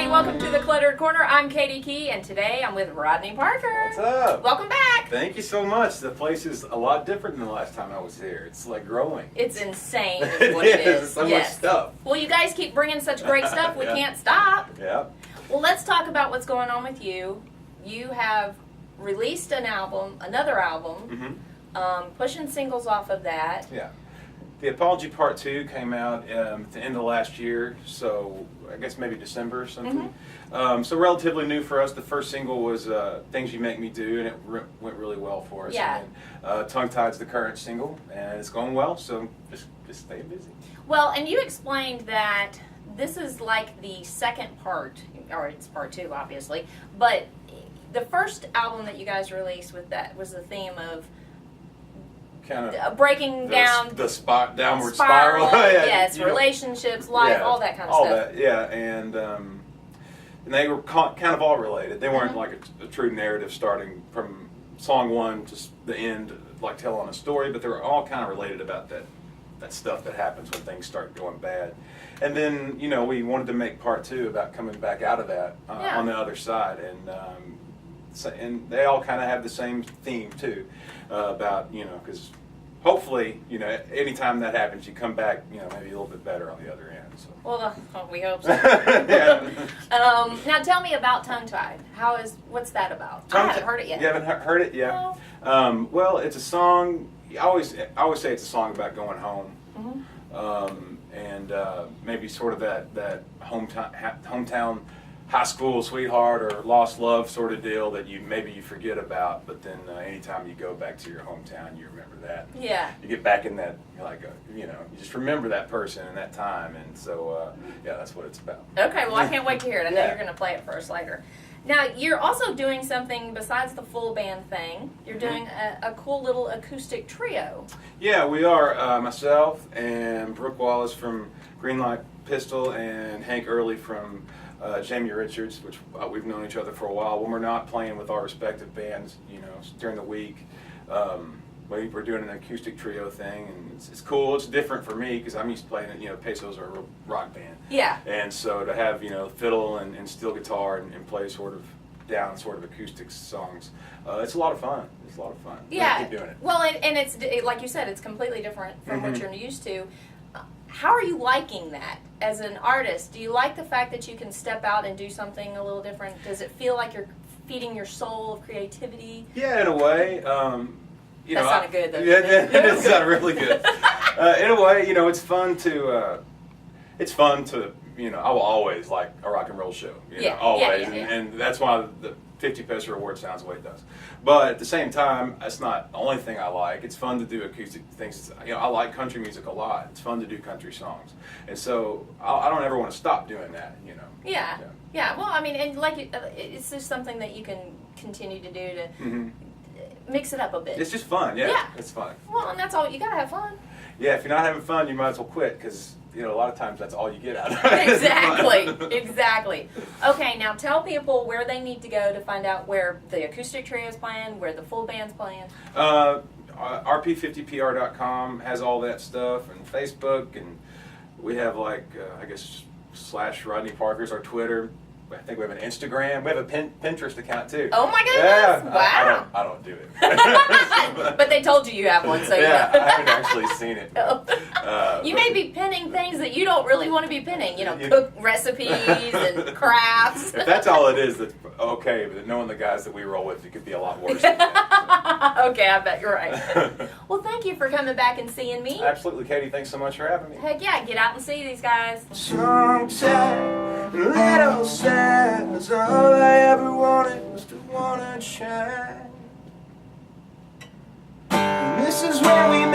Welcome to the Cluttered Corner. I'm Katie Key, and today I'm with Rodney Parker. What's up? Welcome back. Thank you so much. The place is a lot different than the last time I was here. It's like growing. It's insane is what it is. So much stuff. Well, you guys keep bringing such great stuff. We can't stop. Yeah. Well, let's talk about what's going on with you. You have released an album, another album, pushing singles off of that. Yeah. The Apology Part 2 came out at the end of last year, so I guess maybe December or something. So relatively new for us. The first single was Things You Make Me Do, and it went really well for us. Yeah. And Tongue Tied's the current single, and it's going well, so just stay busy. Well, and you explained that this is like the second part, or it's part 2 obviously, but the first album that you guys released with that was the theme of Kind of breaking down the downward spiral. Yes, relationships, life, all that kind of all stuff. That, yeah, and they were kind of all related. They weren't like a true narrative starting from song 1 to the end, like telling a story, but they were all kind of related about that stuff that happens when things start going bad. And then, you know, we wanted to make part 2 about coming back out of that on the other side, and they all kind of have the same theme too, about, you know, because hopefully, you know, anytime that happens, you come back, you know, maybe a little bit better on the other end. So. Well, we hope so. Now tell me about Tongue Tied. What's that about? I haven't heard it yet. You haven't heard it yet? No. Well, it's a song. I always say it's a song about going home, and maybe sort of that hometown high school sweetheart or lost love sort of deal that maybe you forget about, but then anytime you go back to your hometown, you remember that. Yeah. You get back in that, like, you know, you just remember that person and that time, and so, yeah, that's what it's about. Okay, well, I can't wait to hear it. I know you're going to play it for us later. Now, you're also doing something besides the full band thing. You're doing a cool little acoustic trio. Yeah, we are. Myself and Brooke Wallace from Greenlight Pistol and Hank Early from Jamie Richards, which we've known each other for a while. When we're not playing with our respective bands, you know, during the week, we're doing an acoustic trio thing, and it's cool. It's different for me because I'm used to playing, you know, Peso's are a rock band. Yeah. And so to have, you know, fiddle and steel guitar and play sort of acoustic songs, it's a lot of fun. It's a lot of fun. Yeah. Keep doing it. Well, and it's like you said, it's completely different from what you're used to. How are you liking that as an artist? Do you like the fact that you can step out and do something a little different? Does it feel like you're feeding your soul of creativity? Yeah, in a way. You know, sounded good, though. Yeah, it did sound really good. In a way, you know, it's fun to, you know, I will always like a rock and roll show. You know, always. And that's why the 50 Peso Reward sounds the way it does. But at the same time, that's not the only thing I like. It's fun to do acoustic things. You know, I like country music a lot. It's fun to do country songs. And so I don't ever want to stop doing that, you know. Yeah. Well, I mean, and like it's just something that you can continue to do to mix it up a bit. It's just fun, yeah. It's fun. Well, and that's all. You got to have fun. Yeah, if you're not having fun, you might as well quit because, you know, a lot of times that's all you get out of it. Exactly. Okay, now tell people where they need to go to find out where the acoustic trio is playing, where the full band's playing. RP50PR.com has all that stuff, and Facebook, and we have like, I guess, / Rodney Parker's our Twitter. I think we have an Instagram. We have a Pinterest account too. Oh my goodness! Yeah, wow. I don't do it. But they told you have one, so yeah. I haven't actually seen it. You may be pinning things that you don't really want to be pinning. You know, cook recipes and crafts. If that's all it is, that's okay. But knowing the guys that we roll with, it could be a lot worse than that. Okay, I bet you're right. Well, thank you for coming back and seeing me. Absolutely, Katie. Thanks so much for having me. Heck yeah, get out and see these guys. Little sad, all I ever wanted was to wanna shine. And this is where we